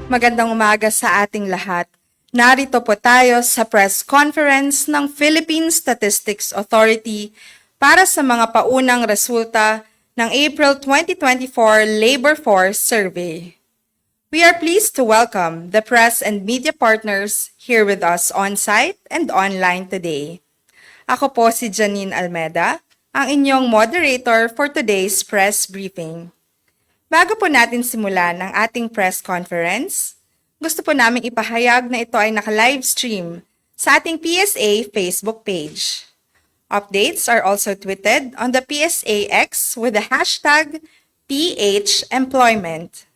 Magandang umaga sa ating lahat. Narito po tayo sa press conference ng Philippine Statistics Authority para sa mga paunang resulta ng April 2024 Labor Force Survey. We are pleased to welcome the press and media partners here with us on-site and online today. Ako po si Janine Almeda, ang inyong moderator for today's press briefing. Bago po natin simulan ang ating press conference, gusto po naming ipahayag na ito ay naka-live stream sa ating PSA Facebook page. Updates are also tweeted on the PSA X with the hashtag PHEmployment.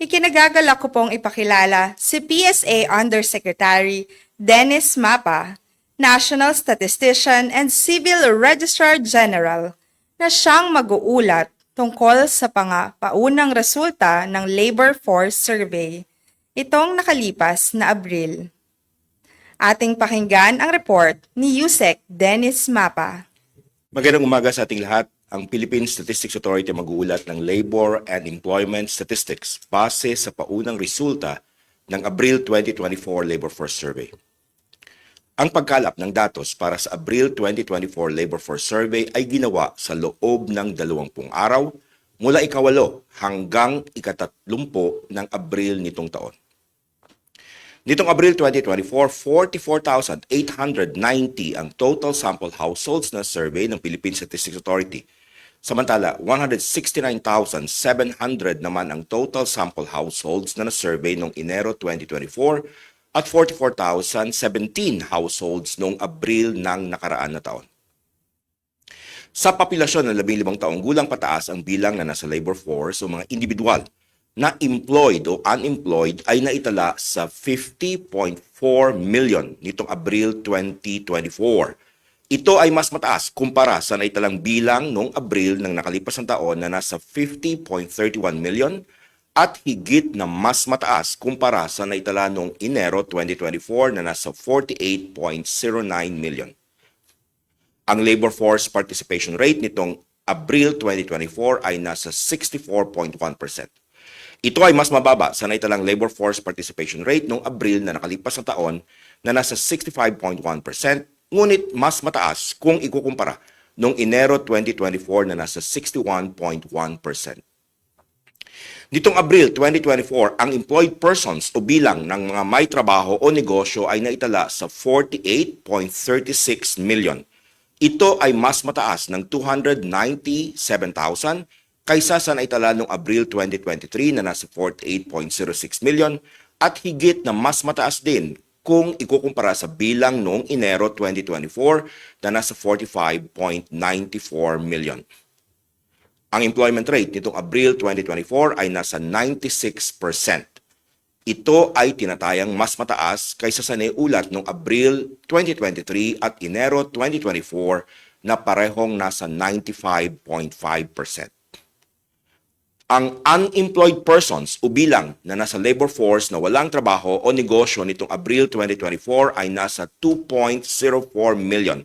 Ikinagagalak ko pong ipakilala si PSA Undersecretary Dennis Mapa, National Statistician and Civil Registrar General, na siyang mag-uulat tungkol sa paunang resulta ng Labor Force Survey itong nakalipas na Abril. Ating pakinggan ang report ni Yusek Dennis Mapa. Magandang umaga sa ating lahat. Ang Philippine Statistics Authority mag-uulat ng Labor and Employment Statistics base sa paunang resulta ng Abril 2024 Labor Force Survey. Ang pagkalap ng datos para sa Abril 2024 Labor Force Survey ay ginawa sa loob ng 20 araw mula ika-8 hanggang ika-30 ng Abril nitong taon. Nitong Abril 2024, 44,890 ang total sample households na survey ng Philippine Statistics Authority. Samantala, 169,700 naman ang total sample households na na-survey noong Enero 2024 at 44,017 households noong Abril ng nakaraan na taon. Sa populasyon ng 15 taong gulang pataas ang bilang na nasa labor force o mga individual na employed o unemployed ay naitala sa 50.4 million nitong Abril 2024. Ito ay mas mataas kumpara sa naitalang bilang noong Abril ng nakalipas na taon na nasa 50.31 million at higit na mas mataas kumpara sa naitala noong Enero 2024 na nasa 48.09 million. Ang labor force participation rate nitong Abril 2024 ay nasa 64.1%. Ito ay mas mababa sa naitalang labor force participation rate noong Abril na nakalipas na taon na nasa 65.1%, ngunit mas mataas kung ikukumpara noong Enero 2024 na nasa 61.1%. Nitong Abril 2024, ang employed persons o bilang ng mga may trabaho o negosyo ay naitala sa 48.36 million. Ito ay mas mataas ng 297,000 kaysa sa naitala noong Abril 2023 na nasa 48.06 million at higit na mas mataas din kung ikukumpara sa bilang noong Enero 2024 na nasa 45.94 million. Ang employment rate nitong Abril 2024 ay nasa 96%. Ito ay tinatayang mas mataas kaysa sa naiulat noong Abril 2023 at Enero 2024 na parehong nasa 95.5%. Ang unemployed persons o bilang na nasa labor force na walang trabaho o negosyo nitong Abril 2024 ay nasa 2.04 million.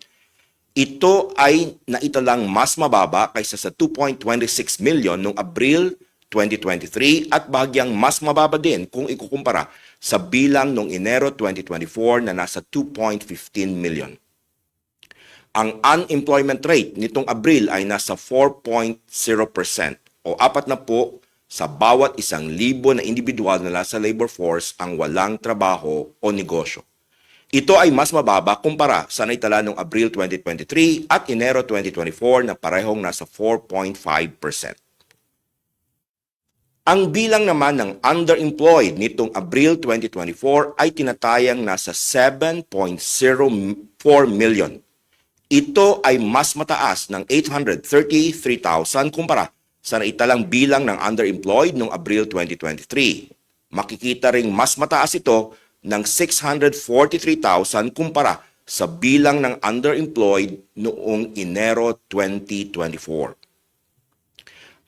Ito ay naitalang mas mababa kaysa sa 2.26 million noong Abril 2023 at bahagyang mas mababa din kung ikukumpara sa bilang noong Enero 2024 na nasa 2.15 million. Ang unemployment rate nitong Abril ay nasa 4.0% o 40 sa bawat 1,000 na individual na nasa labor force ang walang trabaho o negosyo. Ito ay mas mababa kumpara sa naitala noong Abril 2023 at Enero 2024 na parehong nasa 4.5%. Ang bilang naman ng underemployed nitong Abril 2024 ay tinatayang nasa 7.04 million. Ito ay mas mataas ng 833,000 kumpara sa naitalang bilang ng underemployed noong Abril 2023. Makikita ring mas mataas ito ng 643,000 kumpara sa bilang ng underemployed noong Enero 2024.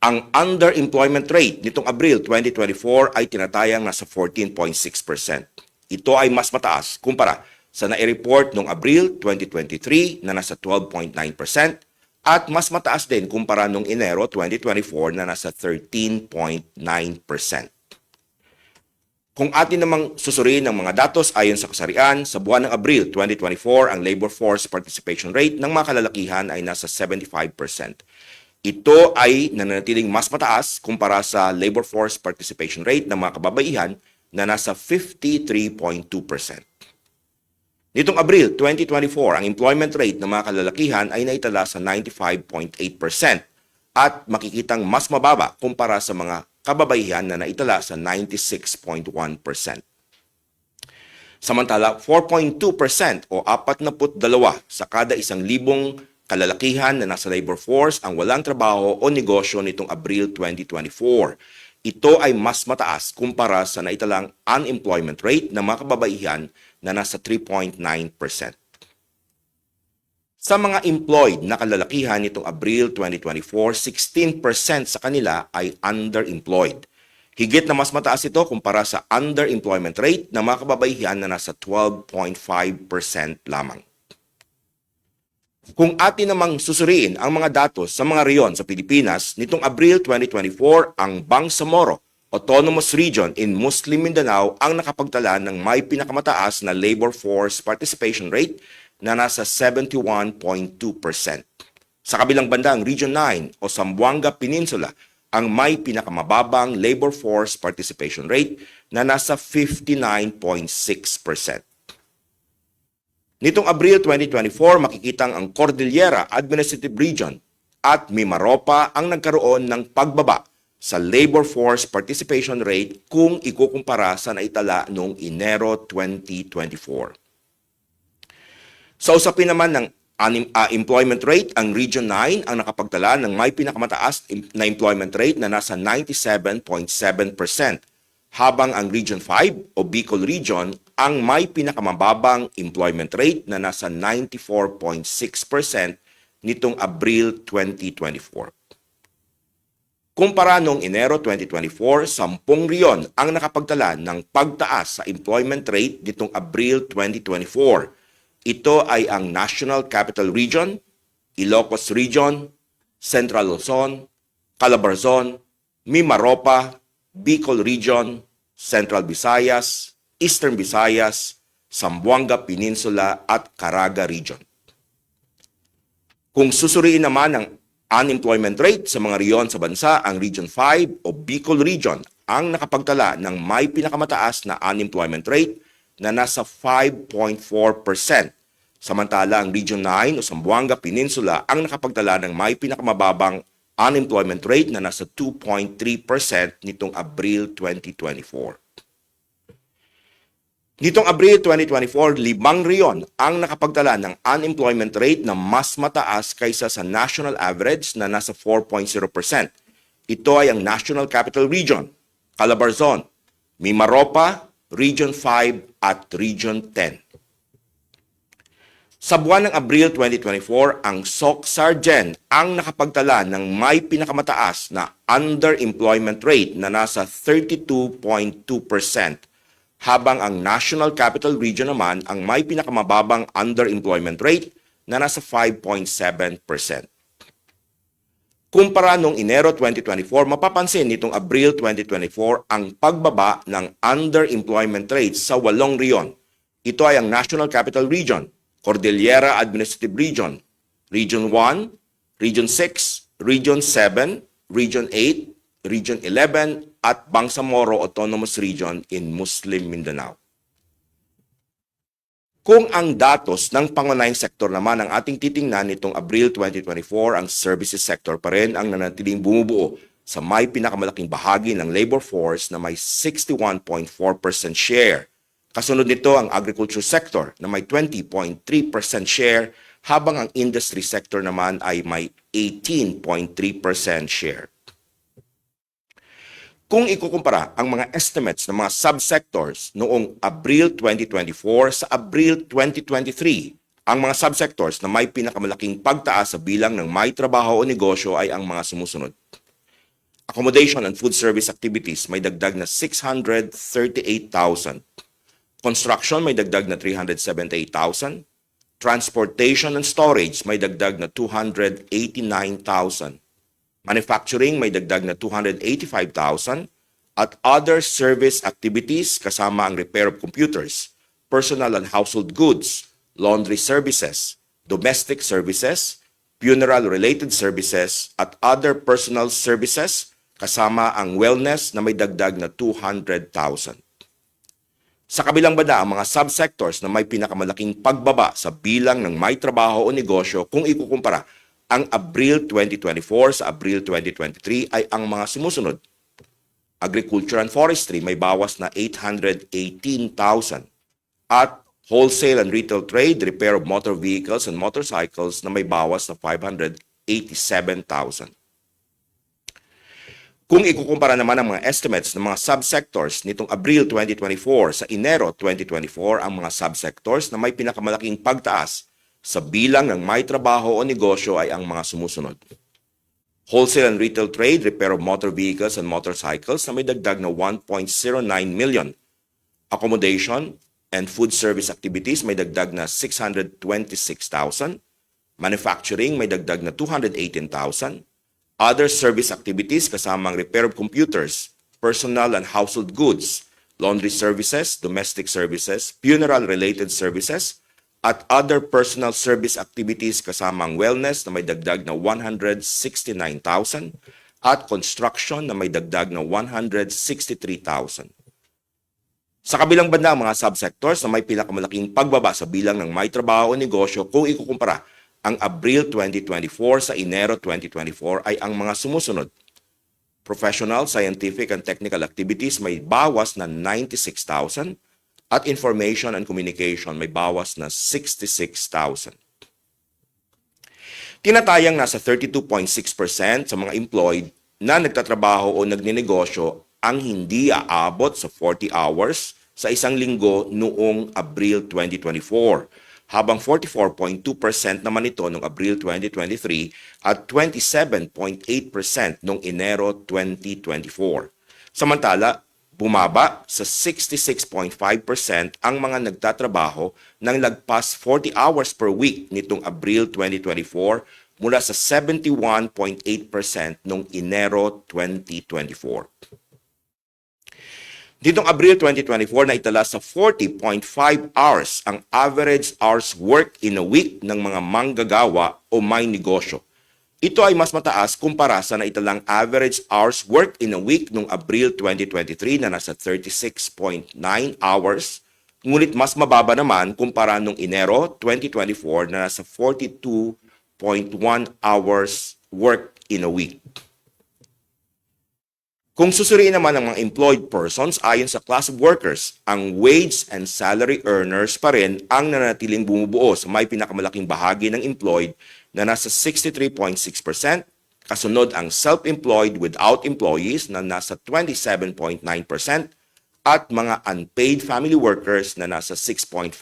Ang underemployment rate nitong Abril 2024 ay tinatayang nasa 14.6%. Ito ay mas mataas kumpara sa nai-report noong Abril 2023 na nasa 12.9% at mas mataas din kumpara noong Enero 2024 na nasa 13.9%. Kung atin namang susuriin ang mga datos ayon sa kasarian, sa buwan ng Abril 2024, ang labor force participation rate ng mga kalalakihan ay nasa 75%. Ito ay nananatiling mas mataas kumpara sa labor force participation rate ng mga kababaihan na nasa 53.2%. Nitong Abril 2024, ang employment rate ng mga kalalakihan ay naitala sa 95.8% at makikitang mas mababa kumpara sa mga kababaihan na naitala sa 96.1%. Samantala, 4.2% o 42 sa kada 1,000 kalalakihan na nasa labor force ang walang trabaho o negosyo nitong Abril 2024. Ito ay mas mataas kumpara sa naitalang unemployment rate ng mga kababaihan na nasa 3.9%. Sa mga employed na kalalakihan nitong Abril 2024, 16% sa kanila ay underemployed. Higit na mas mataas ito kumpara sa underemployment rate ng mga kababaihan na nasa 12.5% lamang. Kung atin namang susuriin ang mga datos sa mga reyon sa Pilipinas, nitong Abril 2024, ang Bangsamoro Autonomous Region in Muslim Mindanao ang nakapagtala ng may pinakamataas na labor force participation rate na nasa 71.2%. Sa kabilang banda, ang Region 9 o Zamboanga Peninsula ang may pinakamababang labor force participation rate na nasa 59.6%. Nitong Abril 2024, makikitang ang Cordillera Administrative Region at Mimaropa ang nagkaroon ng pagbaba sa labor force participation rate kung ikukumpara sa naitala noong Enero 2024. Sa usapin naman ng employment rate, ang Region 9 ang nakapagtala ng may pinakamataas na employment rate na nasa 97.7%, habang ang Region 5 o Bicol Region ang may pinakamababang employment rate na nasa 94.6% nitong Abril 2024. Kumpara noong Enero 2024, 10 riyon ang nakapagtala ng pagtaas sa employment rate nitong Abril 2024. Ito ay ang National Capital Region, Ilocos Region, Central Luzon, Calabarzon, Mimaropa, Bicol Region, Central Visayas, Eastern Visayas, Zamboanga Peninsula at Caraga Region. Kung susuriin naman ang unemployment rate sa mga riyon sa bansa, ang Region 5 o Bicol Region ang nakapagtala ng may pinakamataas na unemployment rate na nasa 5.4%. Samantala, ang Region 9 o Zamboanga Peninsula ang nakapagtala ng may pinakamababang unemployment rate na nasa 2.3% nitong Abril 2024. Nitong Abril 2024, 5 riyon ang nakapagtala ng unemployment rate na mas mataas kaysa sa national average na nasa 4.0%. Ito ay ang National Capital Region, Calabarzon, Mimaropa, Region 5 at Region 10. Sa buwan ng Abril 2024, ang SOC-Sargen ang nakapagtala ng may pinakamataas na underemployment rate na nasa 32.2%, habang ang National Capital Region naman ang may pinakamababang underemployment rate na nasa 5.7%. Kumpara noong Enero 2024, mapapansin nitong Abril 2024 ang pagbaba ng underemployment rate sa 8 riyon. Ito ay ang National Capital Region, Cordillera Administrative Region, Region 1, Region 6, Region 7, Region 8, Region 11, at Bangsamoro Autonomous Region in Muslim Mindanao. Kung ang datos ng pangunahing sektor naman ang ating titingnan nitong Abril 2024, ang services sector pa rin ang nanatiling bumubuo sa may pinakamalaking bahagi ng labor force na may 61.4% share. Kasunod nito ang agriculture sector na may 20.3% share, habang ang industry sector naman ay may 18.3% share. Kung ikukumpara ang mga estimates ng mga subsectors noong Abril 2024 sa Abril 2023, ang mga subsectors na may pinakamalaking pagtaas sa bilang ng may trabaho o negosyo ay ang mga sumusunod. Accommodation and food service activities may dagdag na 638,000. Construction may dagdag na 378,000. Transportation and storage may dagdag na 289,000. Manufacturing may dagdag na 285,000 at other service activities kasama ang repair of computers, personal and household goods, laundry services, domestic services, funeral-related services, at other personal services kasama ang wellness na may dagdag na 200,000. Sa kabilang banda, ang mga subsectors na may pinakamalaking pagbaba sa bilang ng may trabaho o negosyo kung ikukumpara ang Abril 2024 sa Abril 2023 ay ang mga sumusunod. Agriculture and Forestry may bawas na 818,000 at wholesale and retail trade, repair of motor vehicles and motorcycles na may bawas na 587,000. Kung ikukumpara naman ang mga estimates ng mga subsectors nitong Abril 2024 sa Enero 2024, ang mga subsectors na may pinakamalaking pagtaas sa bilang ng may trabaho o negosyo ay ang mga sumusunod. Wholesale and retail trade, repair of motor vehicles and motorcycles na may dagdag na 1.09 million. Accommodation and food service activities may dagdag na 626,000. Manufacturing may dagdag na 218,000. Other service activities kasamang repair of computers, personal and household goods, laundry services, domestic services, funeral-related services, at other personal service activities kasamang wellness na may dagdag na 169,000 at construction na may dagdag na 163,000. Sa kabilang banda, ang mga subsectors na may pinakamalaking pagbaba sa bilang ng may trabaho o negosyo kung ikukumpara ang Abril 2024 sa Enero 2024 ay ang mga sumusunod. Professional, scientific, and technical activities may bawas na 96,000 at information and communication may bawas na 66,000. Tinatayang nasa 32.6% sa mga employed na nagtatrabaho o nagninegosyo ang hindi aabot sa 40 hours sa isang linggo noong Abril 2024, habang 44.2% naman ito noong Abril 2023 at 27.8% noong Enero 2024. Samantala, bumaba sa 66.5% ang mga nagtatrabaho ng lagpas 40 hours per week nitong Abril 2024 mula sa 71.8% noong Enero 2024. Ditong Abril 2024 na itala sa 40.5 hours ang average hours work in a week ng mga manggagawa o may negosyo. Ito ay mas mataas kumpara sa naitalang average hours work in a week noong Abril 2023 na nasa 36.9 hours, ngunit mas mababa naman kumpara noong Enero 2024 na nasa 42.1 hours work in a week. Kung susuriin naman ang mga employed persons ayon sa class of workers, ang wage and salary earners pa rin ang nanatiling bumubuo sa may pinakamalaking bahagi ng employed na nasa 63.6%, kasunod ang self-employed without employees na nasa 27.9% at mga unpaid family workers na nasa 6.5%.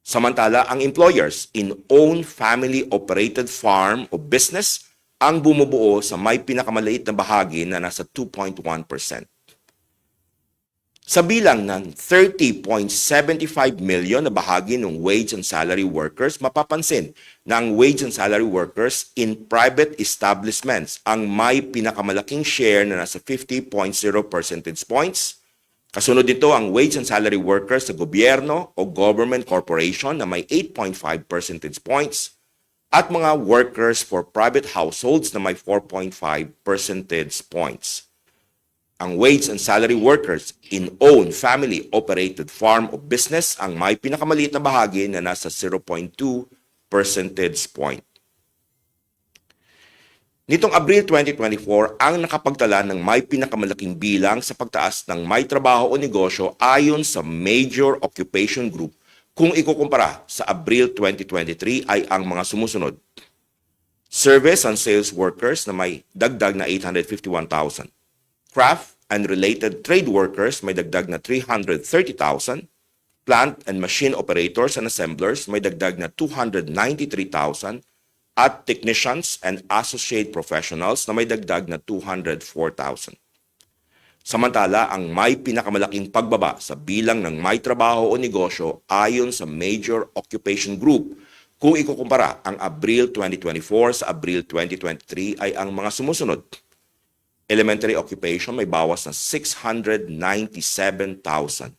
Samantala, ang employers in own family-operated farm o business ang bumubuo sa may pinakamaliit na bahagi na nasa 2.1%. Sa bilang ng 30.75 million na bahagi ng wage and salary workers, mapapansin na ang wage and salary workers in private establishments ang may pinakamalaking share na nasa 50.0 percentage points. Kasunod nito ang wage and salary workers sa gobyerno o government corporation na may 8.5 percentage points at mga workers for private households na may 4.5 percentage points. Ang wage and salary workers in own family-operated farm o business ang may pinakamaliit na bahagi na nasa 0.2 percentage point. Nitong Abril 2024, ang nakapagtala ng may pinakamalaking bilang sa pagtaas ng may trabaho o negosyo ayon sa Major Occupation Group kung ikukumpara sa Abril 2023 ay ang mga sumusunod. Service and sales workers na may dagdag na 851,000. Craft and related trade workers may dagdag na 330,000. Plant and machine operators and assemblers may dagdag na 293,000. At technicians and associate professionals na may dagdag na 204,000. Samantala, ang may pinakamalaking pagbaba sa bilang ng may trabaho o negosyo ayon sa Major Occupation Group kung ikukumpara ang Abril 2024 sa Abril 2023 ay ang mga sumusunod. Elementary occupation may bawas na 697,000.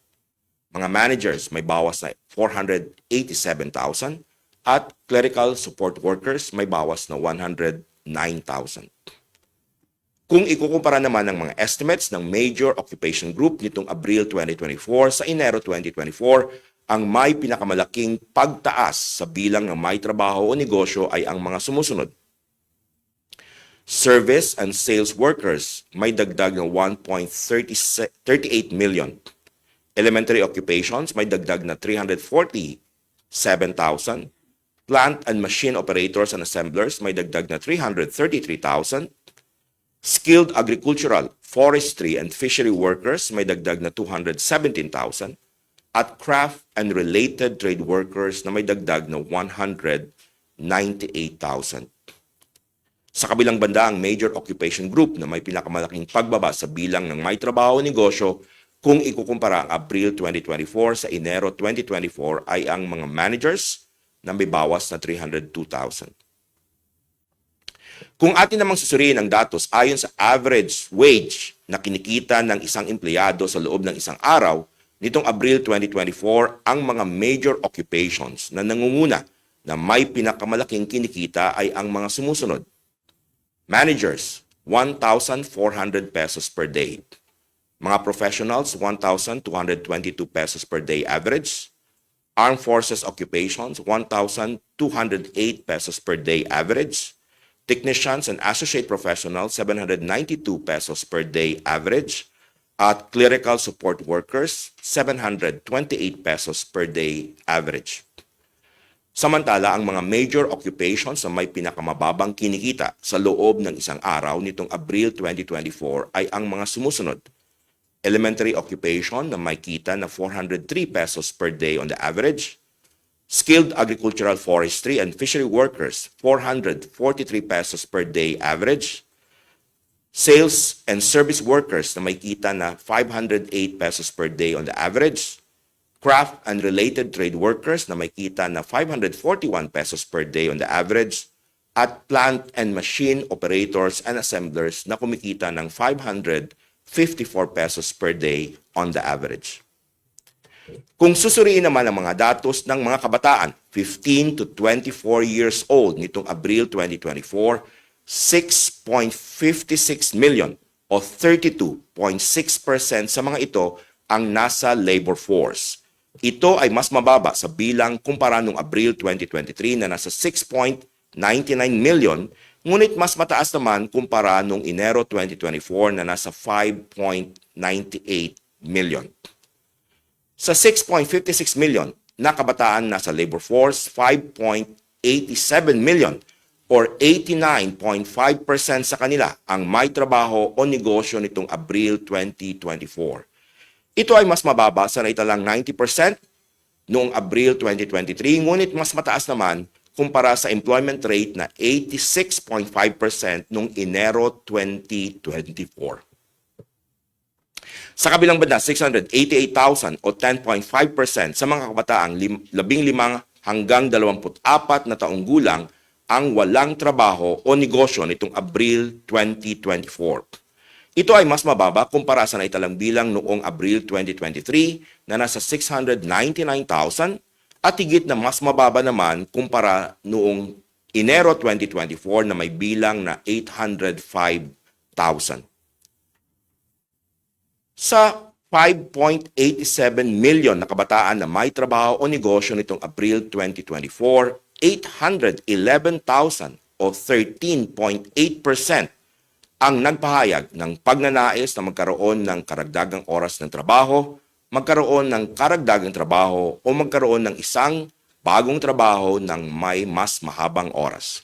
Mga managers may bawas na 487,000 at clerical support workers may bawas na 109,000. Kung ikukumpara naman ng mga estimates ng major occupation group nitong Abril 2024 sa Enero 2024, ang may pinakamalaking pagtaas sa bilang ng may trabaho o negosyo ay ang mga sumusunod. Service and sales workers may dagdag ng 1.38 million. Elementary occupations may dagdag na 347,000. Plant and machine operators and assemblers may dagdag na 333,000. Skilled agricultural, forestry, and fishery workers may dagdag na 217,000. At craft and related trade workers na may dagdag na 198,000. Sa kabilang banda, ang major occupation group na may pinakamalaking pagbaba sa bilang ng may trabaho o negosyo kung ikukumpara ang Abril 2024 sa Enero 2024 ay ang mga managers na may bawas na 302,000. Kung atin namang susuriin ang datos ayon sa average wage na kinikita ng isang empleyado sa loob ng isang araw, nitong Abril 2024, ang mga major occupations na nangunguna na may pinakamalaking kinikita ay ang mga sumusunod. Managers, 1,400 pesos per day. Mga professionals, 1,222 pesos per day average. Armed Forces occupations, 1,208 pesos per day average. Technicians and associate professionals, 792 pesos per day average. At clerical support workers, 728 pesos per day average. Samantala, ang mga major occupations na may pinakamababang kinikita sa loob ng isang araw nitong Abril 2024 ay ang mga sumusunod. Elementary occupation na may kita na 403 pesos per day on the average. Skilled agricultural forestry and fishery workers, 443 pesos per day average. Sales and service workers na may kita na 508 pesos per day on the average. Craft and related trade workers na may kita na 541 pesos per day on the average. At plant and machine operators and assemblers na kumikita ng 554 pesos per day on the average. Kung susuriin naman ang mga datos ng mga kabataan, 15 to 24 years old nitong Abril 2024, 6.56 million o 32.6% sa mga ito ang nasa labor force. Ito ay mas mababa sa bilang kumpara noong Abril 2023 na nasa 6.99 million, ngunit mas mataas naman kumpara noong Enero 2024 na nasa 5.98 million. Sa 6.56 million na kabataan nasa labor force, 5.87 million or 89.5% sa kanila ang may trabaho o negosyo nitong Abril 2024. Ito ay mas mababa sa naitalang 90% noong Abril 2023, ngunit mas mataas naman kumpara sa employment rate na 86.5% noong Enero 2024. Sa kabilang banda, 688,000 o 10.5% sa mga kabataang 15 hanggang 24 na taong gulang ang walang trabaho o negosyo nitong Abril 2024. Ito ay mas mababa kumpara sa naitalang bilang noong Abril 2023 na nasa 699,000 at higit na mas mababa naman kumpara noong Enero 2024 na may bilang na 805,000. Sa 5.87 million na kabataan na may trabaho o negosyo nitong Abril 2024, 811,000 o 13.8% ang nagpahayag ng pagnanais na magkaroon ng karagdagang oras ng trabaho, magkaroon ng karagdagang trabaho o magkaroon ng isang bagong trabaho ng may mas mahabang oras.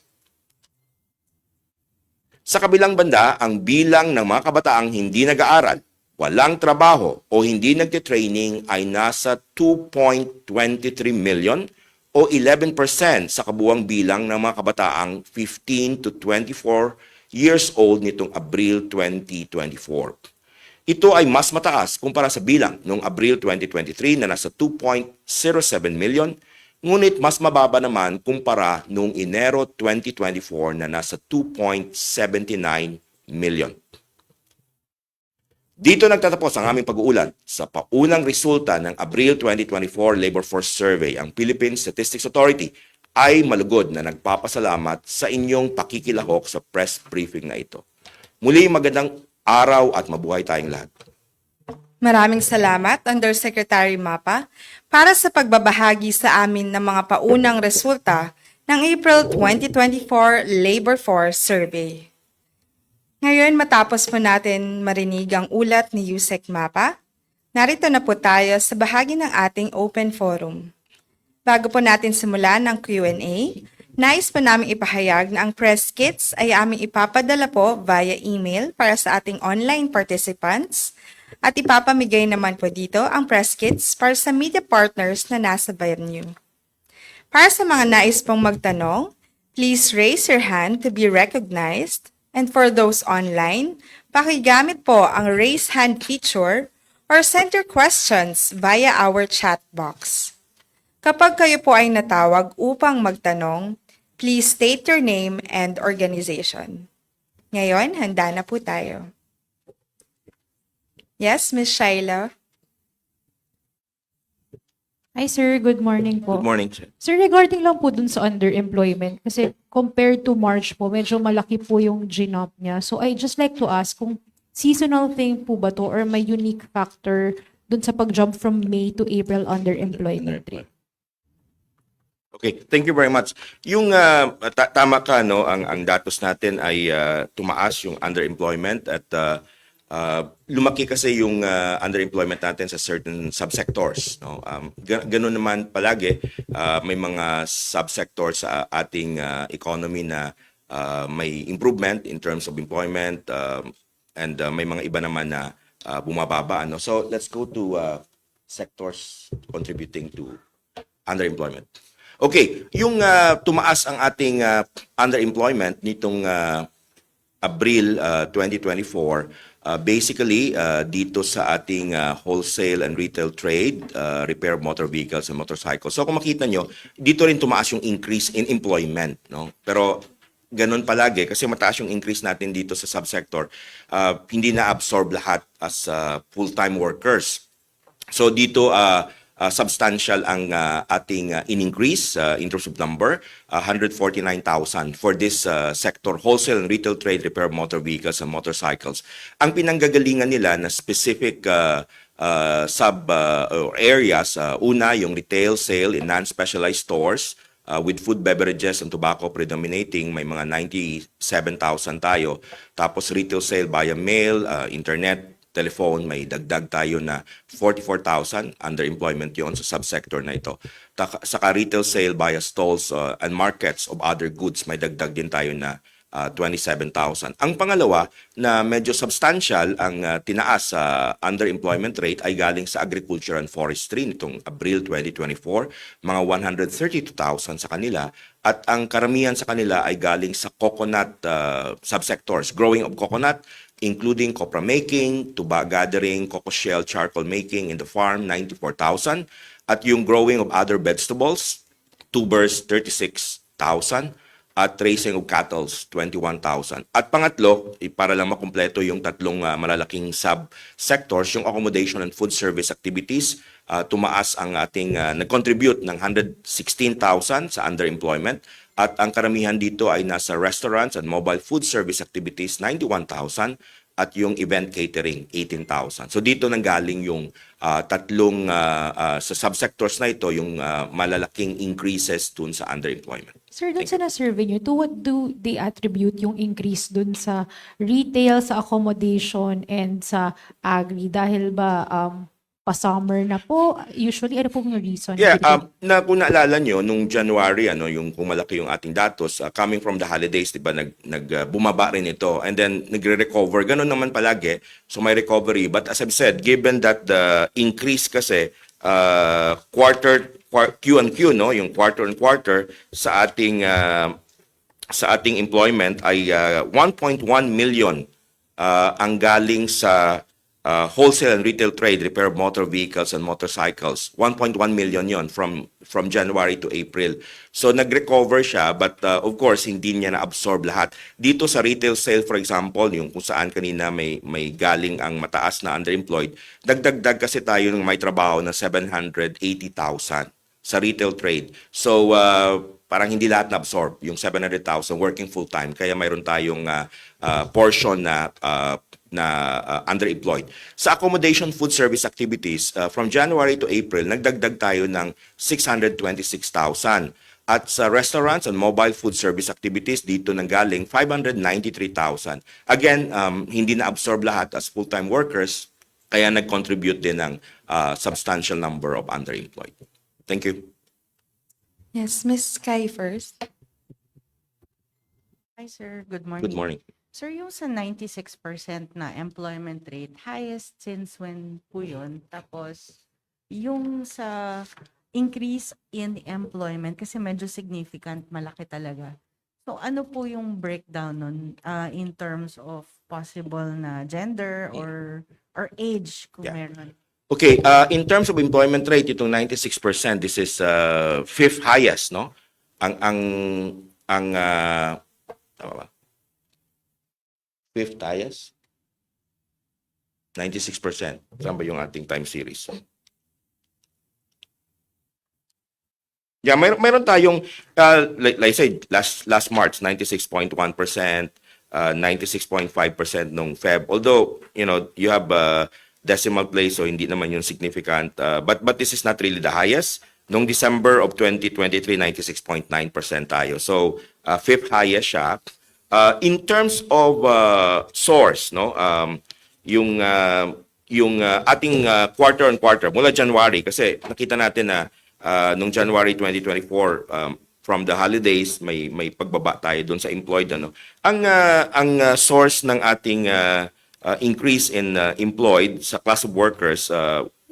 Sa kabilang banda, ang bilang ng mga kabataang hindi nag-aaral, walang trabaho o hindi nagtitraining ay nasa 2.23 million o 11% sa kabuuang bilang ng mga kabataang 15 to 24 years old nitong Abril 2024. Ito ay mas mataas kumpara sa bilang noong Abril 2023 na nasa 2.07 million, ngunit mas mababa naman kumpara noong Enero 2024 na nasa 2.79 million. Dito nagtatapos ang aming pag-uulat sa paunang resulta ng Abril 2024 Labor Force Survey. Ang Philippine Statistics Authority ay malugod na nagpapasalamat sa inyong pakikilahok sa press briefing na ito. Muli magandang araw at mabuhay tayong lahat. Maraming salamat, Undersecretary Mapa, para sa pagbabahagi sa amin ng mga paunang resulta ng April 2024 Labor Force Survey. Ngayon, matapos po natin marinig ang ulat ni Yusek Mapa, narito na po tayo sa bahagi ng ating open forum. Bago po natin simulan ng Q&A, nais po namin ipahayag na ang press kits ay aming ipapadala po via email para sa ating online participants at ipapamigay naman po dito ang press kits para sa media partners na nasa venue. Para sa mga nais pong magtanong, please raise your hand to be recognized. And for those online, pakigamit po ang raise hand feature or send your questions via our chat box. Kapag kayo po ay natawag upang magtanong, please state your name and organization. Ngayon, handa na po tayo. Yes, Ms. Shaila? Hi sir, good morning po. Good morning, sir. Sir, regarding lang po dun sa underemployment, kasi compared to March po, medyo malaki po yung GNOP niya. So I just like to ask kung seasonal thing po ba to or may unique factor dun sa pag-jump from May to April underemployment rate? Okay, thank you very much. Yung tama ka, no, ang datos natin ay tumaas yung underemployment at lumaki kasi yung underemployment natin sa certain subsectors, no. Ganun naman palagi, may mga subsectors sa ating economy na may improvement in terms of employment, and may mga iba naman na bumababa, ano. So let's go to sectors contributing to underemployment. Okay, yung tumaas ang ating underemployment nitong Abril 2024, basically dito sa ating wholesale and retail trade, repair of motor vehicles and motorcycles. So kung makita nyo, dito rin tumaas yung increase in employment, no? Pero ganun palagi kasi mataas yung increase natin dito sa subsector, hindi na-absorb lahat as full-time workers. So dito substantial ang ating in-increase in terms of number, 149,000 for this sector, wholesale and retail trade, repair of motor vehicles and motorcycles. Ang pinanggagalingan nila na specific areas, una yung retail sale in non-specialized stores, with food, beverages, and tobacco predominating, may mga 97,000 tayo. Tapos retail sale via mail, internet, telephone, may dagdag tayo na 44,000, underemployment yon sa subsector na ito. Saka retail sale via stalls and markets of other goods, may dagdag din tayo na 27,000. Ang pangalawa na medyo substantial ang tinaas sa underemployment rate ay galing sa agriculture and forestry nitong Abril 2024, mga 132,000 sa kanila, at ang karamihan sa kanila ay galing sa coconut subsectors, growing of coconut, including copra making, tuba gathering, cocoa shell, charcoal making in the farm, 94,000. At yung growing of other vegetables, tubers, 36,000. At raising of cattle, 21,000. At pangatlo, para lang makumpleto yung tatlong malalaking sub-sectors, yung accommodation and food service activities, tumaas ang ating, nag-contribute ng 116,000 sa underemployment. At ang karamihan dito ay nasa restaurants and mobile food service activities, 91,000. At yung event catering, 18,000. So dito nanggaling yung tatlong sa subsectors na ito, yung malalaking increases dun sa underemployment. Sir, dun sa na-survey nyo, to what do they attribute yung increase dun sa retail, sa accommodation, and sa agri? Dahil ba pa-summer na po? Usually, ano po yung reason? Yeah, kung naalala nyo, nung January, yung kung malaki yung ating datos, coming from the holidays, di ba, bumaba rin ito, and then nagre-recover. Ganun naman palagi, so may recovery. But as I've said, given that the increase kasi, Q-on-Q, no, yung quarter-on-quarter sa ating employment ay 1.1 million ang galing sa wholesale and retail trade, repair of motor vehicles and motorcycles, 1.1 million yon from January to April. So nag-recover siya, but of course hindi niya na-absorb lahat. Dito sa retail sale, for example, yung kung saan kanina may galing ang mataas na underemployed, dagdag kasi tayo ng may trabaho na 780,000 sa retail trade. So parang hindi lahat na-absorb yung 700,000 working full-time, kaya mayroon tayong portion na underemployed. Sa accommodation food service activities, from January to April, nagdagdag tayo ng 626,000. At sa restaurants and mobile food service activities, dito nanggaling 593,000. Again, hindi na-absorb lahat as full-time workers, kaya nag-contribute din ng substantial number of underemployed. Thank you. Yes, Ms. Sky first. Hi, sir. Good morning. Good morning. Sir, yung sa 96% na employment rate, highest since when po yun? Tapos, yung sa increase in employment, kasi medyo significant, malaki talaga. So, ano po yung breakdown nun in terms of possible na gender or age, kung Yeah. meron? Okay, in terms of employment rate, itong 96%, this is fifth highest, no? Tama ba? Fifth highest? 96%. Saan ba yung ating time series? Yeah, mayroon tayong, like I said, last March, 96.1%, 96.5% nung Feb. Although, you have decimal place, so hindi naman yung significant. But this is not really the highest. Nung December of 2023, 96.9% tayo. So, fifth highest siya. In terms of source, no, yung ating quarter on quarter mula January, kasi nakita natin na nung January 2024, from the holidays may pagbaba tayo doon sa employed, ano. Ang source ng ating increase in employed sa class of workers, 1.7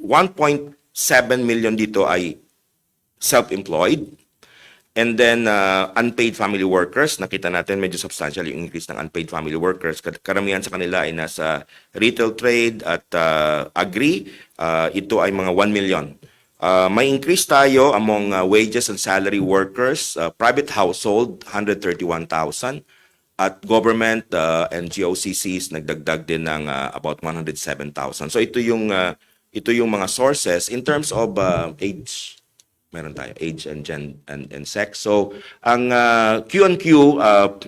million dito ay self-employed. And then, unpaid family workers, nakita natin medyo substantial yung increase ng unpaid family workers. Karamihan sa kanila ay nasa retail trade at agri. Ito ay mga 1 million. May increase tayo among wages and salary workers, private household, 131,000. At government and GOCCs, nagdagdag din ng about 107,000. So ito yung mga sources. In terms of age, meron tayo age and sex. So ang Q&Q,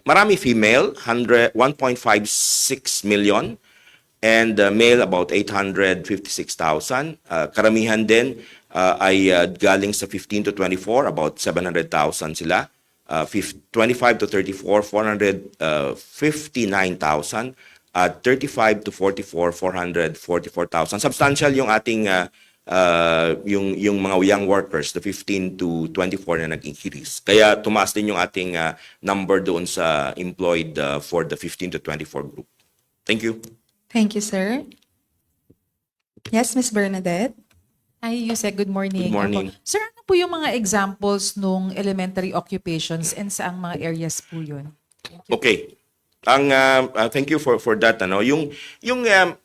marami female, 1.56 million, and male about 856,000. Karamihan din ay galing sa 15 to 24, about 700,000 sila. 25 to 34, 459,000. At 35 to 44, 444,000. Substantial yung ating yung mga young workers, the 15 to 24 na nag-increase. Kaya tumaas din yung ating number doon sa employed for the 15 to 24 group. Thank you. Thank you, sir. Yes, Ms. Bernadette. Hi, Yusek. Good morning. Good morning. Opo. Sir, ano po yung mga examples nung elementary occupations and saang mga areas po yun? Okay. Thank you for that, ano. Yung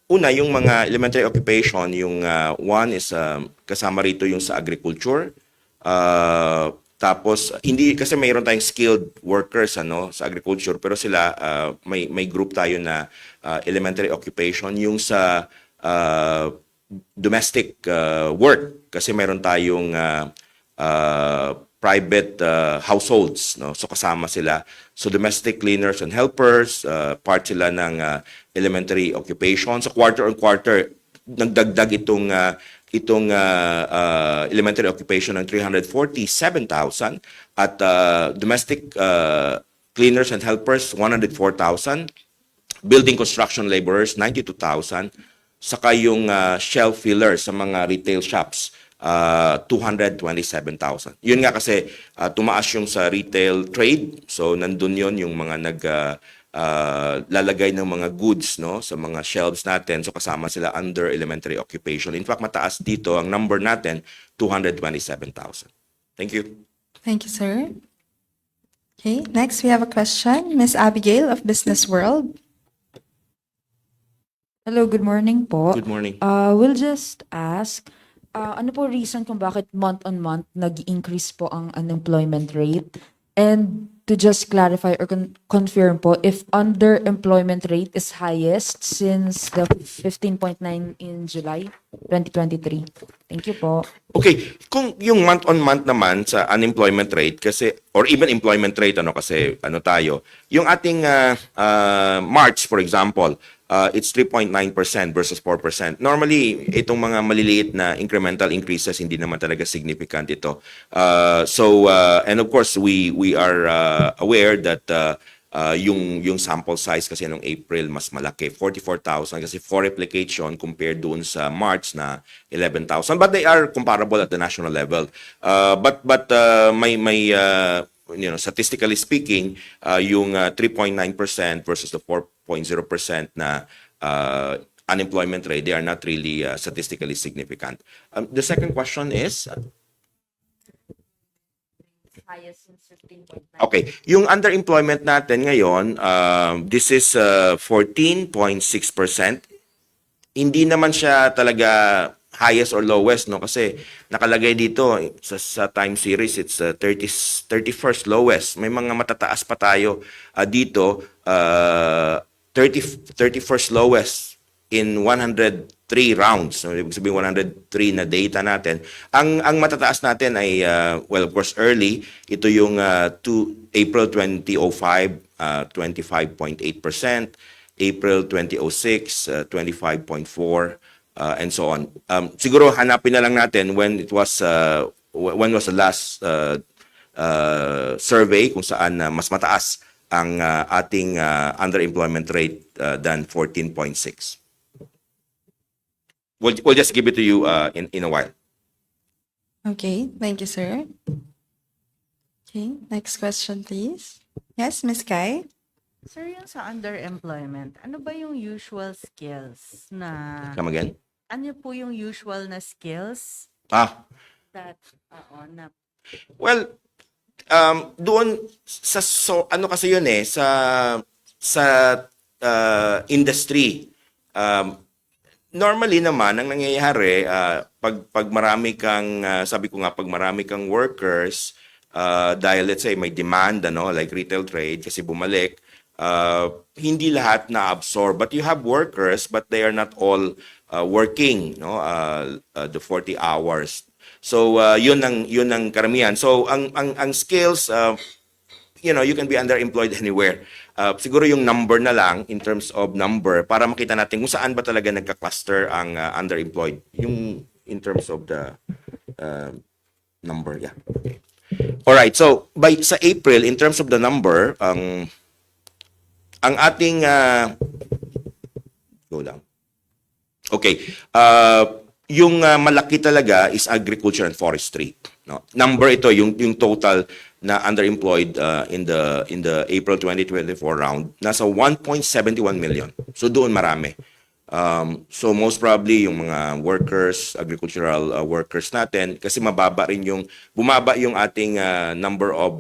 una, yung mga elementary occupation, yung one is kasama rito yung sa agriculture. Tapos hindi kasi mayroon tayong skilled workers, ano, sa agriculture, pero sila may group tayo na elementary occupation, yung sa domestic work, kasi mayroon tayong private households, no? So kasama sila. So domestic cleaners and helpers, part sila ng elementary occupation. So quarter on quarter, nagdagdag itong elementary occupation ng 347,000 at domestic cleaners and helpers 104,000, building construction laborers 92,000, saka yung shelf fillers sa mga retail shops 227,000. Yun nga kasi tumaas yung sa retail trade, so nandun yun yung mga lalagay ng mga goods, no, sa mga shelves natin, so kasama sila under elementary occupation. In fact, mataas dito ang number natin, 227,000. Thank you. Thank you, sir. Okay, next we have a question. Ms. Abigail of Business World. Hello, good morning po. Good morning. We'll just ask, ano po reason kung bakit month-on-month nag-increase po ang unemployment rate? And to just clarify or confirm po, if underemployment rate is highest since the 15.9 in July 2023. Thank you po. Okay, kung yung month-on-month naman sa unemployment rate kasi or even employment rate kasi ano tayo, yung ating March for example, it's 3.9% versus 4%. Normally, itong mga maliliit na incremental increases hindi naman talaga significant ito. And of course, we are aware that yung sample size kasi nung April mas malaki, 44,000 kasi 4 replication compared doon sa March na 11,000. But they are comparable at the national level. But statistically speaking, yung 3.9% versus the 4.0% na unemployment rate, they are not really statistically significant. The second question is, Highest since 15.9. okay, yung underemployment natin ngayon, this is 14.6%. Hindi naman siya talaga highest or lowest, no? Kasi nakalagay dito sa time series, it's 31st lowest. May mga matataas pa tayo dito, 31st lowest in 103 rounds. So, ibig sabihin 103 na data natin. Ang matataas natin ay, well, of course, early. Ito yung April 2005, 25.8%. April 2006, 25.4%. And so on. Siguro hanapin na lang natin when was the last survey kung saan mas mataas ang ating underemployment rate than 14.6. We'll just give it to you in a while. Okay, thank you, sir. Okay, next question, please. Yes, Ms. Kai? Sir, yung sa underemployment, ano ba yung usual skills na... Come again? Ano po yung usual na skills that, na... Well, doon ano kasi yun sa industry. Normally naman ang nangyayari pag marami kang sabi ko nga pag marami kang workers dahil let's say may demand like retail trade kasi bumalik, hindi lahat na absorb, but you have workers but they are not all working the 40 hours. So yun ang karamihan. So ang skills, you can be underemployed anywhere. Siguro yung number na lang in terms of number para makita natin kung saan ba talaga nagka-cluster ang underemployed. Yung in terms of the number, yeah. Okay. All right. So sa April in terms of the number, ang ating go down. Okay. Yung malaki talaga is agriculture and forestry. No? Number ito yung total na underemployed in the April 2024 round nasa 1.71 million. So doon marami. So most probably yung mga workers, agricultural workers natin kasi bumaba yung ating number of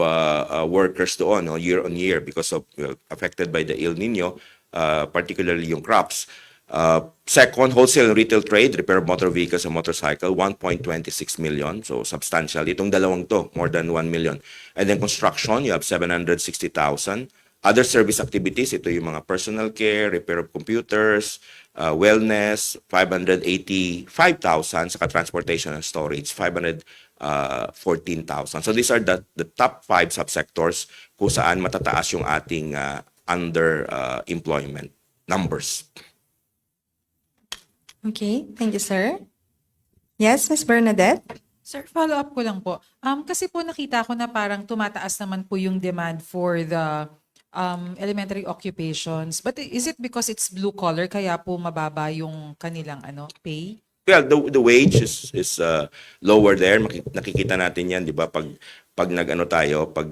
workers doon year on year because of affected by the El Nino, particularly yung crops. Second, wholesale and retail trade, repair of motor vehicles and motorcycle, 1.26 million. So substantial. Itong dalawang to, more than 1 million. And then construction, you have 760,000. Other service activities, ito yung mga personal care, repair of computers, wellness, 585,000. Saka transportation and storage, 514,000. So these are the top 5 subsectors kung saan matataas yung ating underemployment numbers. Okay, thank you, sir. Yes, Ms. Bernadette? Sir, follow-up ko lang po. Kasi po nakita ko na parang tumataas naman po yung demand for the elementary occupations. But is it because it's blue collar kaya po mababa yung kanilang pay? Well, the wage is lower there. Nakikita natin yan, di ba? Pag pag nag-ano tayo, pag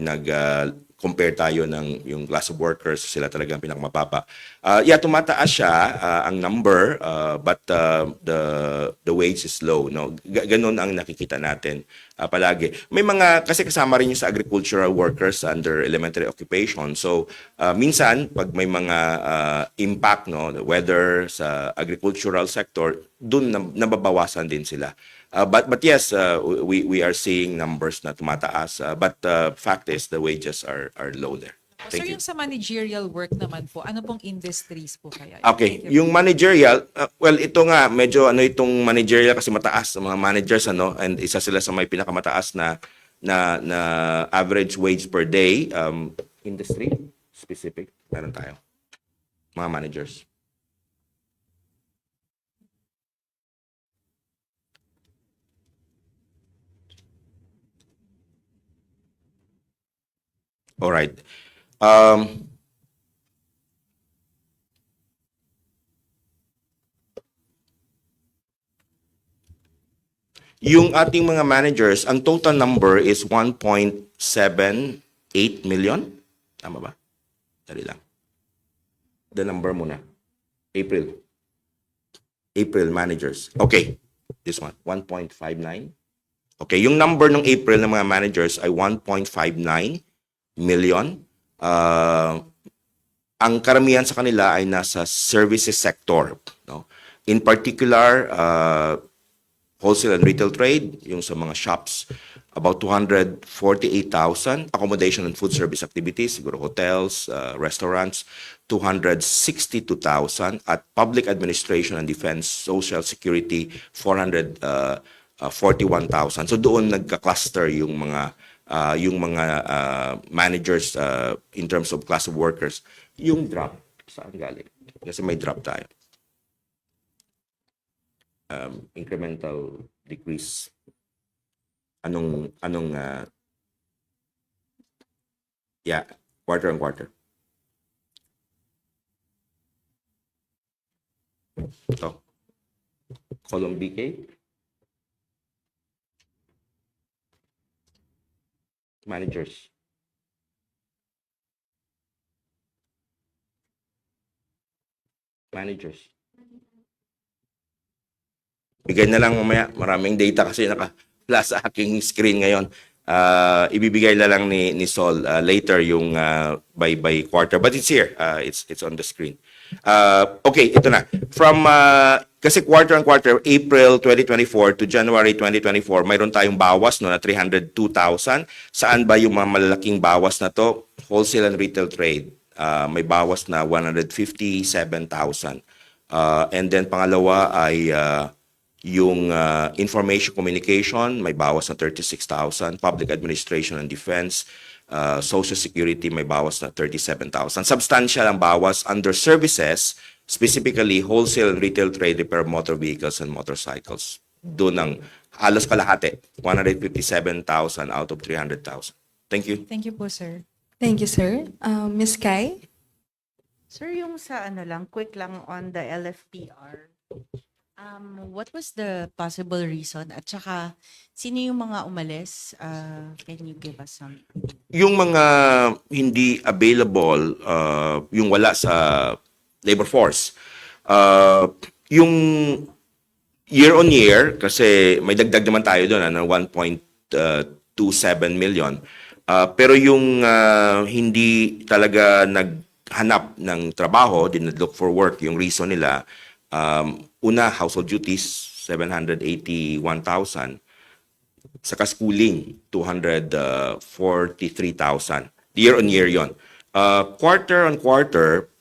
compare tayo ng yung class of workers, sila talagang pinakamababa. Yeah, tumataas siya ang number, but the wage is low, no. Ganun ang nakikita natin palagi. May mga kasi kasama rin yung sa agricultural workers under elementary occupation. So minsan pag may mga impact, no, the weather sa agricultural sector, dun nababawasan din sila. But yes, we are seeing numbers na tumataas. But fact is the wages are low there. Sir, Thank you. yung sa managerial work naman po, ano pong industries po kaya? Okay, yung managerial, well, ito nga medyo ano itong managerial kasi mataas sa mga managers, ano, and isa sila sa may pinakamataas na average wage per day industry specific. Meron tayo. Mga managers. All right. Yung ating mga managers, ang total number is 1.78 million. Tama ba? Dali lang. The number muna. April. April managers. Okay. This one. 1.59. Okay. Yung number ng April ng mga managers ay 1.59 million. Ang karamihan sa kanila ay nasa services sector. No? In particular, wholesale and retail trade, yung sa mga shops, about 248,000. Accommodation and food service activities, siguro hotels, restaurants, 262,000. At public administration and defense, social security, 441,000. So doon nagka-cluster yung mga managers in terms of class of workers. Yung drop, saan galing? Kasi may drop tayo. Incremental decrease. Yeah, quarter on quarter. Ito. Column BK. Managers. Managers. Bigay na lang mamaya. Maraming data kasi naka-flash sa aking screen ngayon. Ibibigay na lang ni Sol later yung by quarter. But it's here. It's on the screen. Okay, ito na. From kasi quarter on quarter, April 2024 to January 2024, mayroon tayong bawas no, na 302,000. Saan ba yung mga malalaking bawas na to? Wholesale and retail trade. May bawas na 157,000. And then pangalawa ay yung information communication, may bawas na 36,000. Public administration and defense, social security, may bawas na 37,000. Substantial ang bawas under services, specifically wholesale and retail trade, repair motor vehicles and motorcycles. Doon ang halos kalahati, 157,000 out of 300,000. Thank you. Thank you po, sir. Thank you, sir. Ms. Kai? Sir, yung sa ano lang, quick lang on the LFPR. What was the possible reason? At saka, sino yung mga umalis? Can you give us some? Yung mga hindi available, yung wala sa labor force, yung year on year, kasi may dagdag naman tayo doon, 1.27 million. Pero yung hindi talaga naghanap ng trabaho, did not look for work, yung reason nila, una, household duties, 781,000. Saka schooling, 243,000. Year on year yon. Quarter on quarter,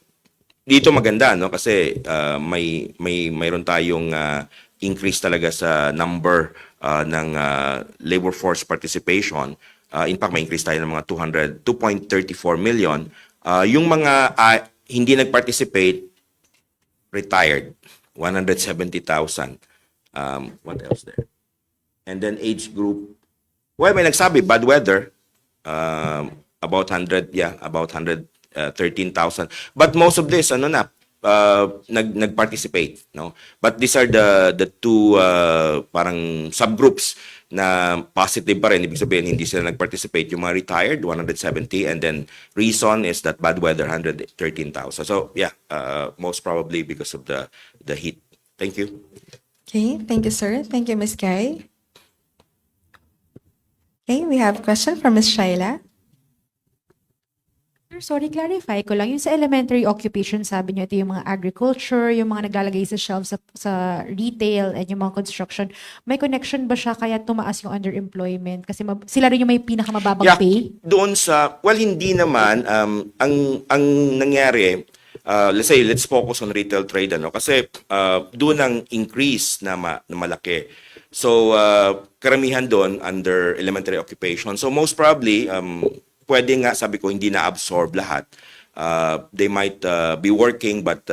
dito maganda, no? Kasi mayroon tayong increase talaga sa number ng labor force participation. In fact, may increase tayo ng mga 2.34 million. Yung mga hindi nag-participate, retired, 170,000. What else there? And then age group, well, may nagsabi, bad weather, about 113,000. But most of this, nag-participate, no? But these are the two parang subgroups na positive pa rin. Ibig sabihin, hindi sila nag-participate. Yung mga retired, 170. And then reason is that bad weather, 113,000. So yeah, most probably because of the heat. Thank you. Okay, thank you, sir. Thank you, Ms. Kai. Okay, we have a question from Ms. Shaila. Sir, sorry, clarify ko lang. Yung sa elementary occupation, sabi niyo, ito yung mga agriculture, yung mga naglalagay sa shelves sa retail, and yung mga construction. May connection ba siya kaya tumaas yung underemployment? Kasi sila rin yung may pinakamababang pay? Doon sa, well, hindi naman. Ang nangyari, let's focus on retail trade, ano? Kasi doon ang increase na malaki. So, karamihan doon under elementary occupation. So, most probably, pwede nga, sabi ko, hindi na-absorb lahat. They might be working but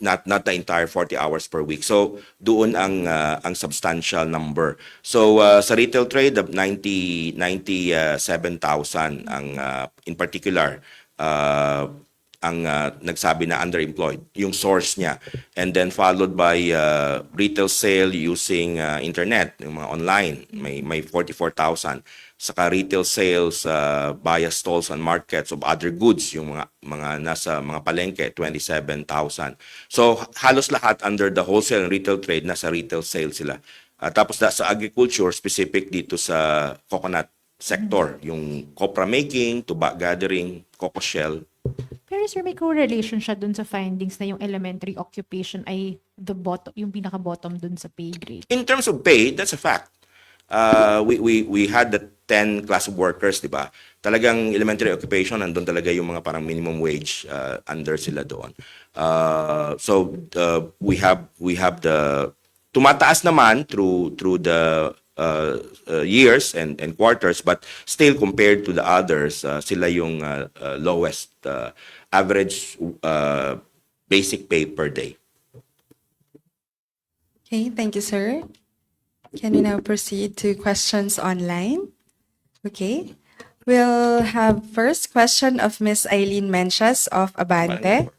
not the entire 40 hours per week. So doon ang substantial number. So sa retail trade, 97,000 ang in particular ang nagsabi na underemployed, yung source niya. And then followed by retail sale using internet, yung mga online, may 44,000. Saka retail sales via stalls and markets of other goods, yung mga nasa mga palengke, 27,000. So halos lahat under the wholesale and retail trade, nasa retail sales sila. Tapos sa agriculture, specific dito sa coconut sector, yung copra making, tuba gathering, coco shell. Pero sir, may correlation siya dun sa findings na yung elementary occupation ay yung pinaka-bottom dun sa pay grade. In terms of pay, that's a fact. We had the 10 class of workers, di ba? Talagang elementary occupation, nandun talaga yung mga parang minimum wage under sila doon. So we have the tumataas naman through the years and quarters, but still compared to the others, sila yung lowest average basic pay per day. Okay, thank you, sir. Can we now proceed to questions online? Okay. We'll have first question of Miss Eileen Mencias of Abante.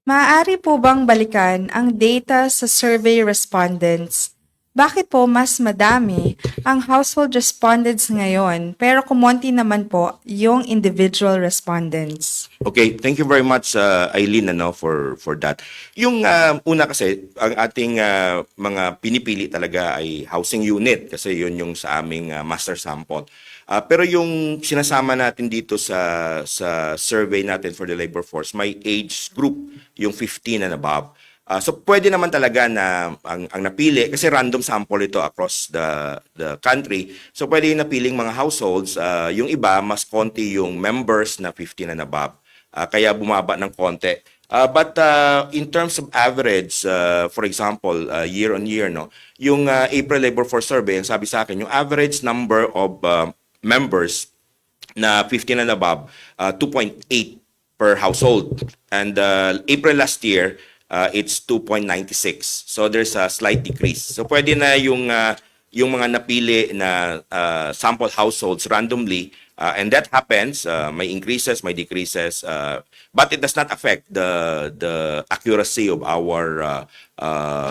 Maaari po bang balikan ang data sa survey respondents? Bakit po mas madami ang household respondents ngayon pero kumonti naman po yung individual respondents? Okay, thank you very much Eileen for that. Yung una kasi ang ating mga pinipili talaga ay housing unit kasi yun yung sa aming master sample. Pero yung sinasama natin dito sa survey natin for the labor force, may age group, yung 15 and above. So pwede naman talaga na ang napili kasi random sample ito across the country. So pwede yung napiling mga households, yung iba mas konti yung members na 15 and above. Kaya bumaba ng konti. But in terms of average, for example, year on year, no, yung April Labor Force Survey, ang sabi sa akin, yung average number of members na 15 and above, 2.8 per household. And April last year, it's 2.96. So there's a slight decrease. So pwede na yung mga napili na sample households randomly, and that happens, may increases, may decreases, but it does not affect the accuracy of our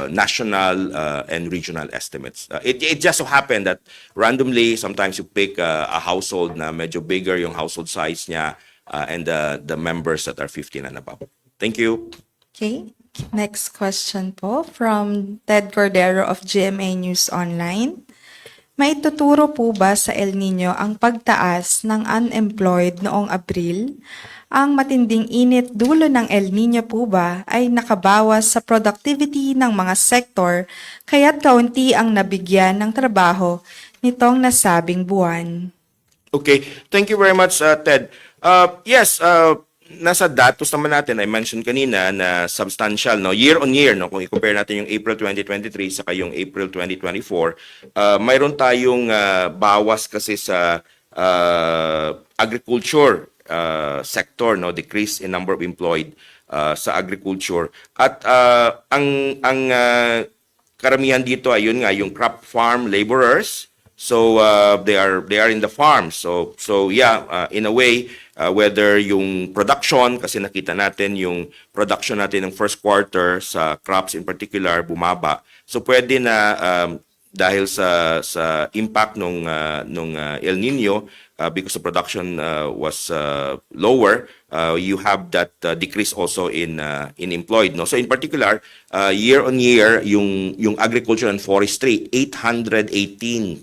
national and regional estimates. It just so happened that randomly, sometimes you pick a household na medyo bigger yung household size niya, and the members that are 15 and above. Thank you. Okay. Next question po from Ted Cordero of GMA News Online. May tuturo po ba sa El Nino ang pagtaas ng unemployed noong Abril? Ang matinding init dulo ng El Nino po ba ay nakabawas sa productivity ng mga sektor kaya't kaunti ang nabigyan ng trabaho nitong nasabing buwan? Okay, thank you very much, Ted. Yes, nasa datos naman natin, I mentioned kanina na substantial, no, year on year, no, kung i-compare natin yung April 2023 saka yung April 2024, mayroon tayong bawas kasi sa agriculture sector, no, decrease in number of employed sa agriculture. At ang karamihan dito ay yun nga yung crop farm laborers. So they are in the farm. So yeah, in a way, whether yung production, kasi nakita natin yung production natin ng first quarter sa crops in particular bumaba. So pwede na dahil sa impact nung El Nino, because the production was lower, you have that decrease also in employed, no. So in particular, year on year, yung agriculture and forestry, 818,000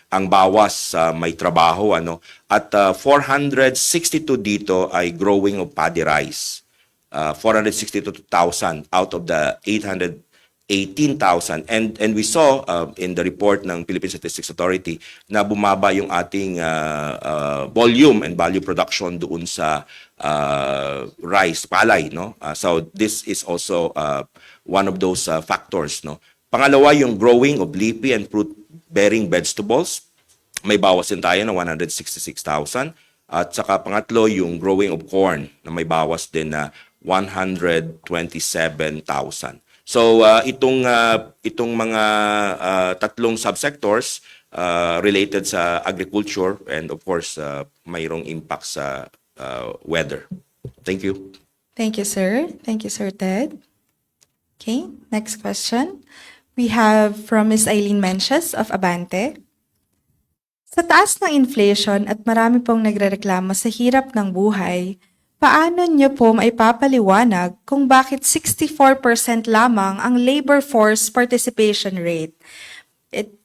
ang bawas sa may trabaho, ano, at 462 dito ay growing of paddy rice. 462,000 out of the 818,000. And we saw in the report ng Philippine Statistics Authority na bumaba yung ating volume and value production doon sa rice, palay, no? So this is also one of those factors, no? Pangalawa, yung growing of leafy and fruit-bearing vegetables. May bawas din tayo ng 166,000. At saka pangatlo, yung growing of corn na may bawas din na 127,000. So itong mga tatlong subsectors related sa agriculture and of course mayroong impact sa weather. Thank you. Thank you, sir. Thank you, Sir Ted. Okay, next question. We have from Ms. Eileen Mencius of Abante. Sa taas ng inflation at marami pong nagrereklamo sa hirap ng buhay, paano niyo po maipapaliwanag kung bakit 64% lamang ang labor force participation rate?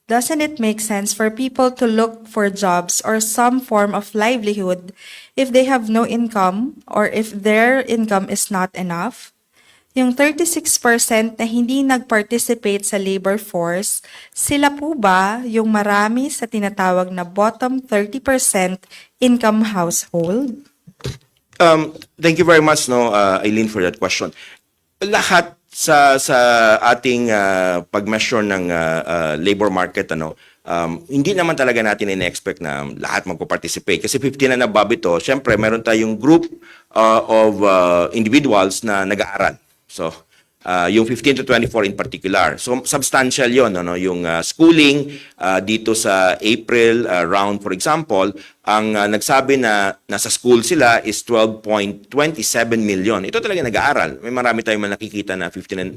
Doesn't it make sense for people to look for jobs or some form of livelihood if they have no income or if their income is not enough? Yung 36% na hindi nag-participate sa labor force, sila po ba yung marami sa tinatawag na bottom 30% income household? Thank you very much, no, Eileen, for that question. Lahat sa ating pag-measure ng labor market, ano, hindi naman talaga natin ina-expect na lahat magpo-participate kasi 15 and above ito. Syempre, meron tayong group of individuals na nag-aaral. So, yung 15 to 24 in particular. So, substantial yon, ano, yung schooling dito sa April round, for example, ang nagsabi na nasa school sila is 12.27 million. Ito talaga nag-aaral. May marami tayong nakikita na 15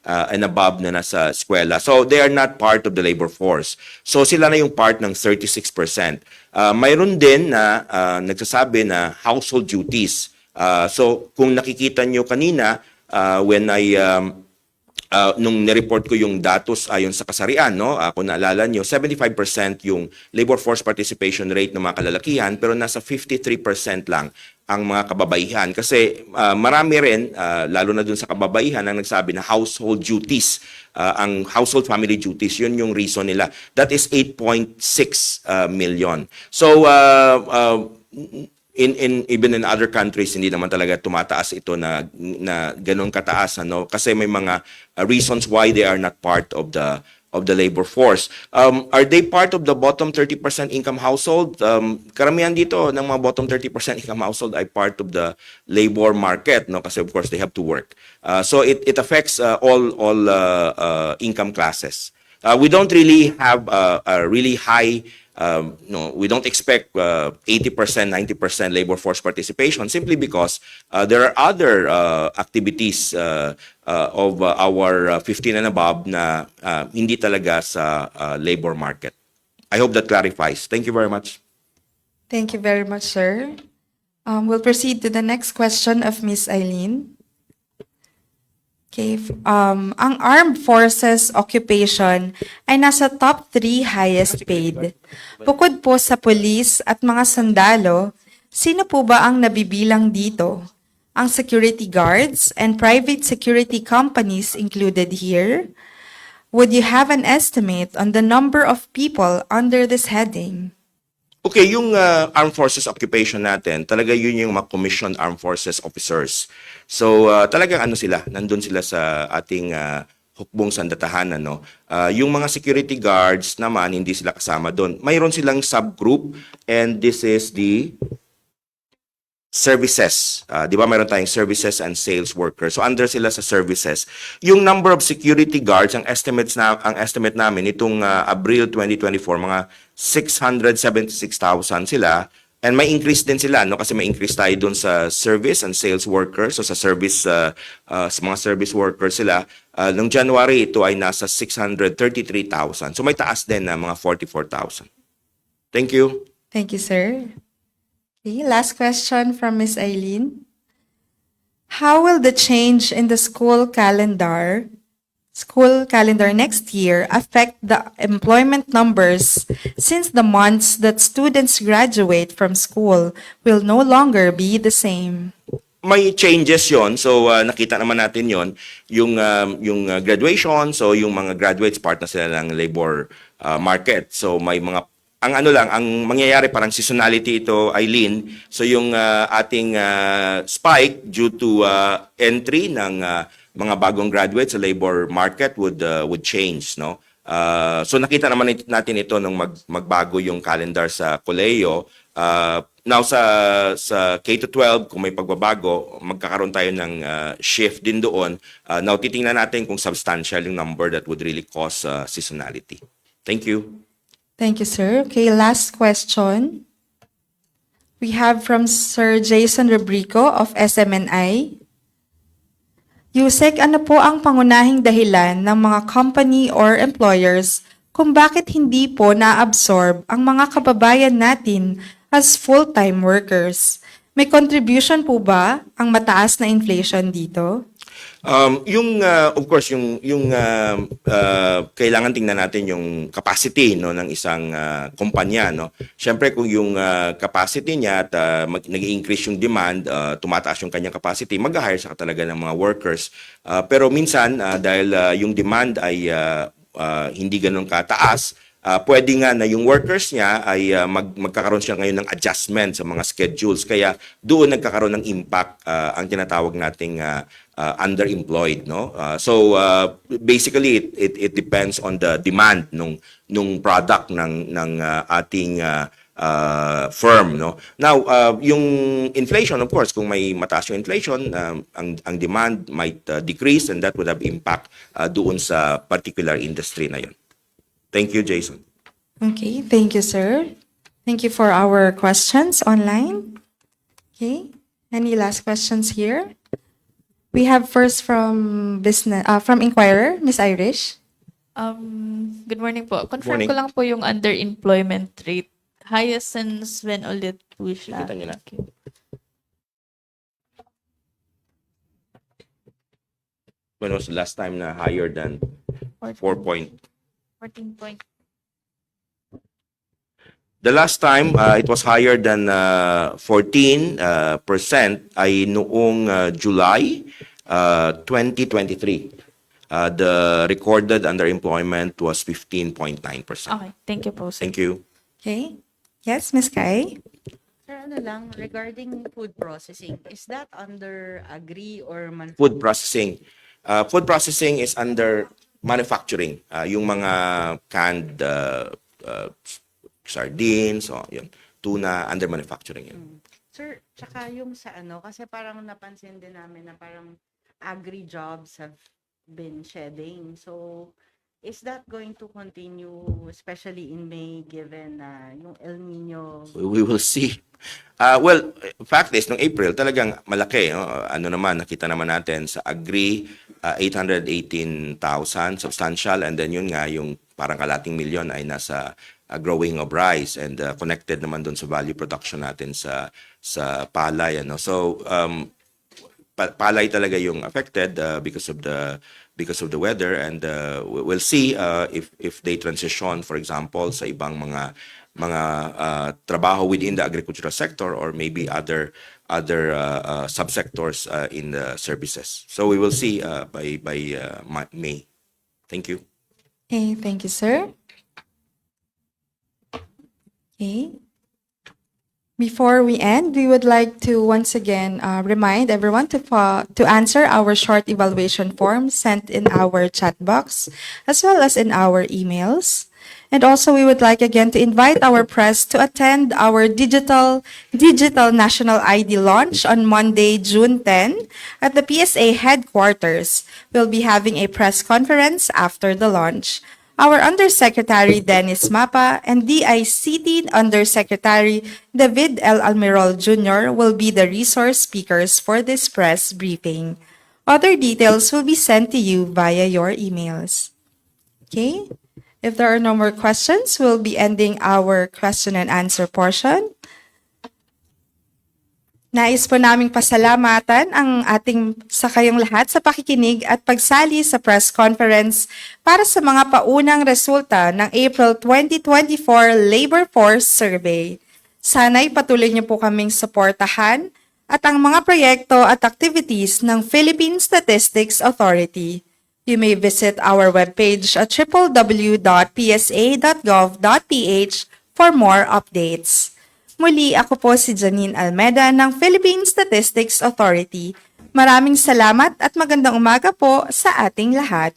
and above na nasa eskwela. So, they are not part of the labor force. So, sila na yung part ng 36%. Mayroon din na nagsasabi na household duties. So, kung nakikita nyo kanina, when I nung nireport ko yung datos ayon sa kasarian, no, kung naalala nyo, 75% yung labor force participation rate ng mga kalalakihan pero nasa 53% lang ang mga kababaihan. Kasi marami rin, lalo na dun sa kababaihan, ang nagsabi na household duties, ang household family duties, yun yung reason nila. That is 8.6 million. So, even in other countries hindi naman talaga tumataas ito na ganun kataas, ano, kasi may mga reasons why they are not part of the labor force. Are they part of the bottom 30% income household? Karamihan dito ng mga bottom 30% income household ay part of the labor market, no, kasi of course they have to work. So it affects all income classes. We don't really have a really high no, we don't expect 80%, 90% labor force participation simply because there are other activities of our 15 and above na hindi talaga sa labor market. I hope that clarifies. Thank you very much. Thank you very much, sir. We'll proceed to the next question of Miss Eileen. Okay, ang armed forces occupation ay nasa top 3 highest paid. Bukod po sa police at mga sundalo, sino po ba ang nabibilang dito? Ang security guards and private security companies included here? Would you have an estimate on the number of people under this heading? Okay, yung armed forces occupation natin, talaga yun yung mga commissioned armed forces officers. So, talagang ano sila, nandun sila sa ating hukbong sandatahan, ano. Yung mga security guards naman, hindi sila kasama doon. Mayroon silang subgroup and this is the services. Di ba mayroon tayong services and sales workers. So under sila sa services. Yung number of security guards, ang estimate namin itong Abril 2024, mga 676,000 sila. And may increase din sila, no? Kasi may increase tayo dun sa service and sales workers. So sa service, sa mga service workers sila, noong January, ito ay nasa 633,000. So may taas din na mga 44,000. Thank you. Thank you, sir. Okay, last question from Miss Eileen. How will the change in the school calendar next year affect the employment numbers since the months that students graduate from school will no longer be the same? May changes yon. So nakita naman natin yon yung graduation, so yung mga graduates part na sila ng labor market. So may mga ang mangyayari parang seasonality ito, Eileen. So yung ating spike due to entry ng mga bagong graduates sa labor market would change, no? So nakita naman natin ito nung magbago yung calendar sa kolehiyo. Now sa K-12 kung may pagbabago, magkakaroon tayo ng shift din doon. Now titingnan natin kung substantial yung number that would really cause seasonality. Thank you. Thank you, sir. Okay, last question. We have from Sir Jason Rubrico of SMNI. Yusek, ano po ang pangunahing dahilan ng mga company or employers kung bakit hindi po na-absorb ang mga kababayan natin as full-time workers? May contribution po ba ang mataas na inflation dito? Of course yung kailangan tingnan natin yung capacity, no, ng isang kumpanya, no. Syempre kung yung capacity niya at nag-increase yung demand, tumataas yung kanyang capacity, mag-hire siya talaga ng mga workers. Pero minsan dahil yung demand ay hindi ganoon kataas, pwede nga na yung workers niya ay magkakaroon siya ngayon ng adjustment sa mga schedules. Kaya doon nagkakaroon ng impact ang tinatawag nating underemployed, no? So basically it depends on the demand nung product ng ating firm, no? Now yung inflation, of course, kung may mataas yung inflation, ang demand might decrease and that would have impact doon sa particular industry na yun. Thank you, Jason. Okay, thank you, sir. Thank you for our questions online. Okay, any last questions here? We have first from Inquirer, Miss Irish. Good morning po. Confirm Morning. ko lang po yung underemployment rate. Highest since when ulit po siya? Kita niyo na. Thank you. When was the last time na higher than 4 point? 14 point. The last time it was higher than 14% ay noong July 2023. The recorded underemployment was 15.9%. Okay, thank you po, sir. Thank you. Okay. Yes, Miss Kai? Sir, ano lang, regarding food processing, is that under agri or Food processing. Food processing is under manufacturing. Yung mga canned sardines, yun, tuna, under manufacturing yun. Sir, tsaka yung sa ano, kasi parang napansin din namin na parang agri jobs have been shedding. So, is that going to continue, especially in May, given na yung El Nino? We will see. Well, fact is, noong April, talagang malaki. No? Ano naman, nakita naman natin sa agri, 818,000, substantial. And then yun nga, yung parang kalating milyon ay nasa growing of rice and connected naman doon sa value production natin sa palay. Ano? So, palay talaga yung affected because of the weather, and we'll see if they transition, for example, sa ibang mga trabaho within the agricultural sector or maybe other subsectors in the services. So we will see by May. Thank you. Okay, thank you, sir. Okay. Before we end, we would like to once again remind everyone to answer our short evaluation form sent in our chat box, as well as in our emails. And also, we would like again to invite our press to attend our digital national ID launch on Monday, June 10 at the PSA headquarters. We'll be having a press conference after the launch. our Undersecretary Dennis Mapa and DICT Undersecretary David L. Almirol Jr. will be the resource speakers for this press briefing. Other details will be sent to you via your emails. Okay? If there are no more questions, we'll be ending our question and answer portion. Nais po naming pasalamatan ang ating sa kayong lahat sa pakikinig at pagsali sa press conference para sa mga paunang resulta ng April 2024 Labor Force Survey. Sana'y patuloy niyo po kaming suportahan at ang mga proyekto at activities ng Philippine Statistics Authority. You may visit our webpage at www.psa.gov.ph for more updates. Muli, ako po si Janine Almeda ng Philippine Statistics Authority. Maraming salamat at magandang umaga po sa ating lahat.